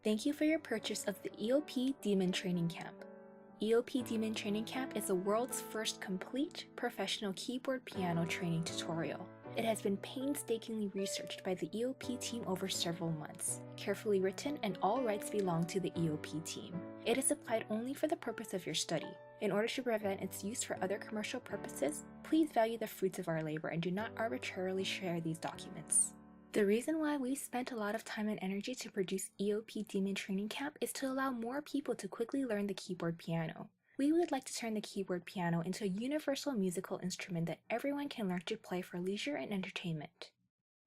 Thank you for your purchase of the EOP Demon Training Camp. EOP Demon Training Camp is the world's first complete professional keyboard piano training tutorial. It has been painstakingly researched by the EOP team over several months, carefully written, and all rights belong to the EOP team. It is applied only for the purpose of your study. In order to prevent its use for other commercial purposes, please value the fruits of our labor and do not arbitrarily share these documents. The reason why we've spent a lot of time and energy to produce EOP Demon Training Camp is to allow more people to quickly learn the keyboard piano. We would like to turn the keyboard piano into a universal musical instrument that everyone can learn to play for leisure and entertainment.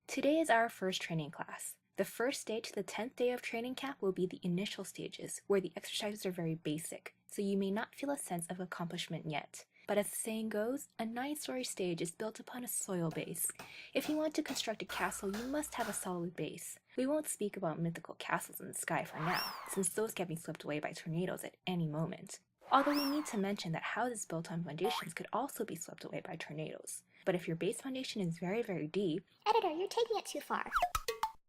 Today is our first training class. The first day to the 10th day of training camp will be the initial stages, where the exercises are very basic, so you may not feel a sense of accomplishment yet. But as the saying goes, a 9-story stage is built upon a soil base. If you want to construct a castle, you must have a solid base. We won't speak about mythical castles in the sky for now, since those can be swept away by tornadoes at any moment. Although we need to mention that houses built on foundations could also be swept away by tornadoes. But if your base foundation is very deep, Editor, you're taking it too far.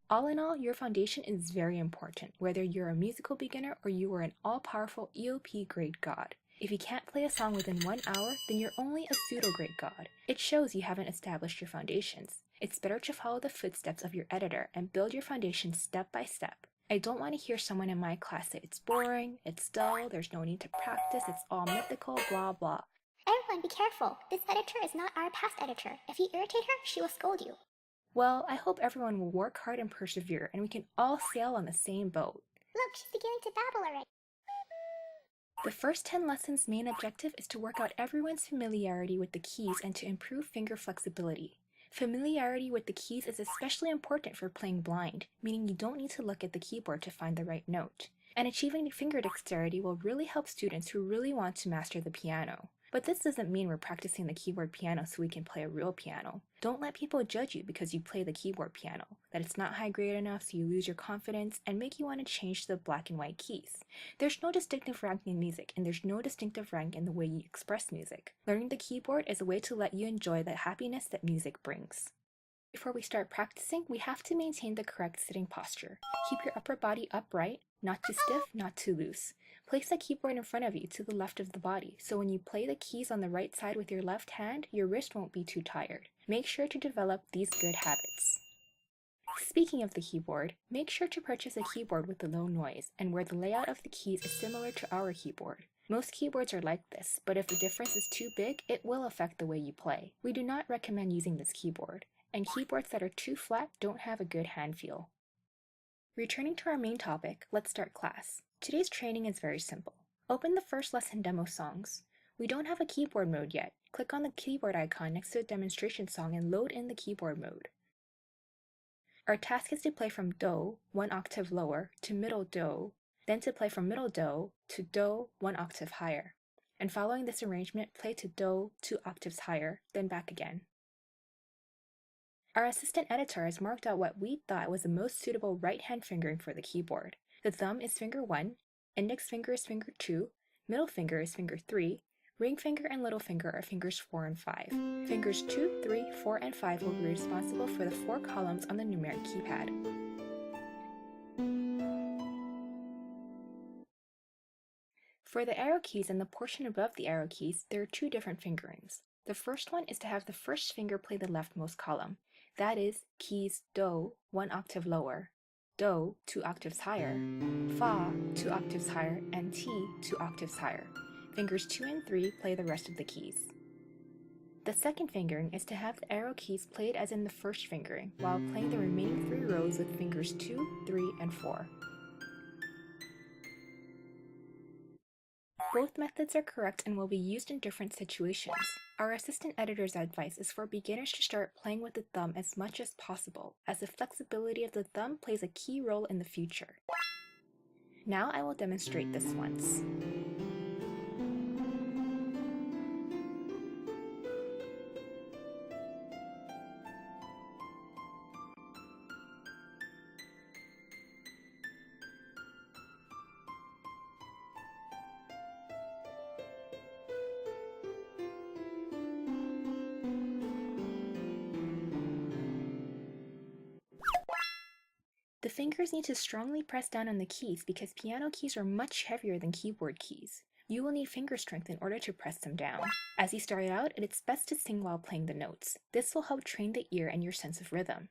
All in all, your foundation is very important, whether you're a musical beginner or you are an all-powerful EOP grade god. If you can't play a song within 1 hour, then you're only a pseudo-grade god. It shows you haven't established your foundations. It's better to follow the footsteps of your editor and build your foundation step by step. I don't want to hear someone in my class say it's boring, it's dull, there's no need to practice, it's all mythical, blah blah. Everyone, be careful. This editor is not our past editor. If you irritate her, she will scold you. Well, I hope everyone will work hard and persevere, and we can all sail on the same boat. Look, she's beginning to babble already. The first 10 lessons' main objective is to work out everyone's familiarity with the keys and to improve finger flexibility. Familiarity with the keys is especially important for playing blind, meaning you don't need to look at the keyboard to find the right note. And achieving finger dexterity will really help students who really want to master the piano. But this doesn't mean we're practicing the keyboard piano so we can play a real piano. Don't let people judge you because you play the keyboard piano, that it's not high grade enough so you lose your confidence and make you want to change to the black and white keys. There's no distinctive rank in music, and there's no distinctive rank in the way you express music. Learning the keyboard is a way to let you enjoy the happiness that music brings. Before we start practicing, we have to maintain the correct sitting posture. Keep your upper body upright, not too stiff, not too loose. Place the keyboard in front of you to the left of the body, so when you play the keys on the right side with your left hand, your wrist won't be too tired. Make sure to develop these good habits. Speaking of the keyboard, make sure to purchase a keyboard with a low noise and where the layout of the keys is similar to our keyboard. Most keyboards are like this, but if the difference is too big, it will affect the way you play. We do not recommend using this keyboard, and keyboards that are too flat don't have a good hand feel. Returning to our main topic, let's start class. Today's training is very simple. Open the first lesson demo songs. We don't have a keyboard mode yet. Click on the keyboard icon next to the demonstration song and load in the keyboard mode. Our task is to play from Do, 1 octave lower, to middle Do, then to play from middle Do to Do, 1 octave higher. And following this arrangement, play to Do, 2 octaves higher, then back again. Our assistant editor has marked out what we thought was the most suitable right-hand fingering for the keyboard. The thumb is finger 1, index finger is finger 2, middle finger is finger 3, ring finger and little finger are fingers 4 and 5. Fingers 2, 3, 4, and 5 will be responsible for the 4 columns on the numeric keypad. For the arrow keys and the portion above the arrow keys, there are 2 different fingerings. The first one is to have the first finger play the leftmost column. That is, keys Do, 1 octave lower, Do, 2 octaves higher, Fa, 2 octaves higher, and Ti, 2 octaves higher. Fingers 2 and 3 play the rest of the keys. The second fingering is to have the arrow keys played as in the first fingering, while playing the remaining 3 rows with fingers 2, 3, and 4. Both methods are correct and will be used in different situations. Our assistant editor's advice is for beginners to start playing with the thumb as much as possible, as the flexibility of the thumb plays a key role in the future. Now I will demonstrate this once. The fingers need to strongly press down on the keys because piano keys are much heavier than keyboard keys. You will need finger strength in order to press them down. As you start out, it's best to sing while playing the notes. This will help train the ear and your sense of rhythm.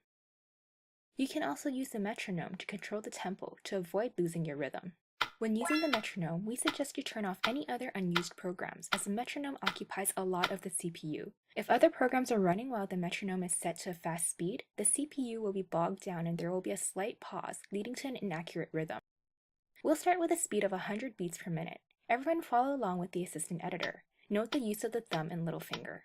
You can also use the metronome to control the tempo to avoid losing your rhythm. When using the metronome, we suggest you turn off any other unused programs, as the metronome occupies a lot of the CPU. If other programs are running while the metronome is set to a fast speed, the CPU will be bogged down and there will be a slight pause, leading to an inaccurate rhythm. We'll start with a speed of 100 beats per minute. Everyone follow along with the assistant editor. Note the use of the thumb and little finger.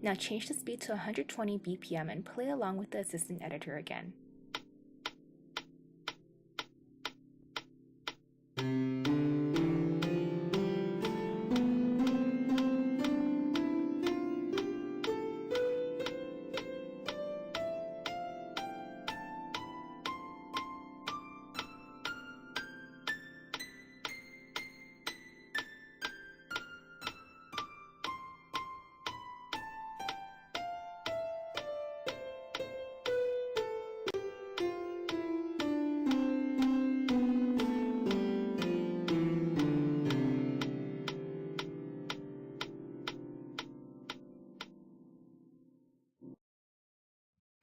Now change the speed to 120 BPM and play along with the assistant editor again.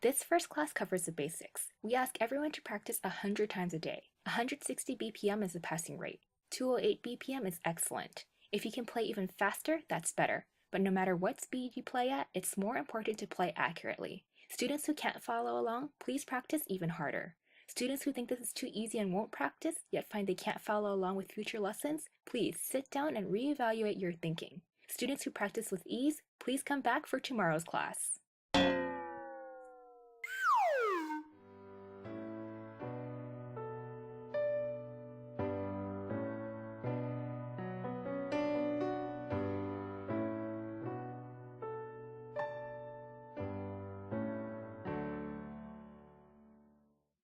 This first class covers the basics. We ask everyone to practice 100 times a day. 160 BPM is the passing rate. 208 BPM is excellent. If you can play even faster, that's better. But no matter what speed you play at, it's more important to play accurately. Students who can't follow along, please practice even harder. Students who think this is too easy and won't practice, yet find they can't follow along with future lessons, please sit down and reevaluate your thinking. Students who practice with ease, please come back for tomorrow's class.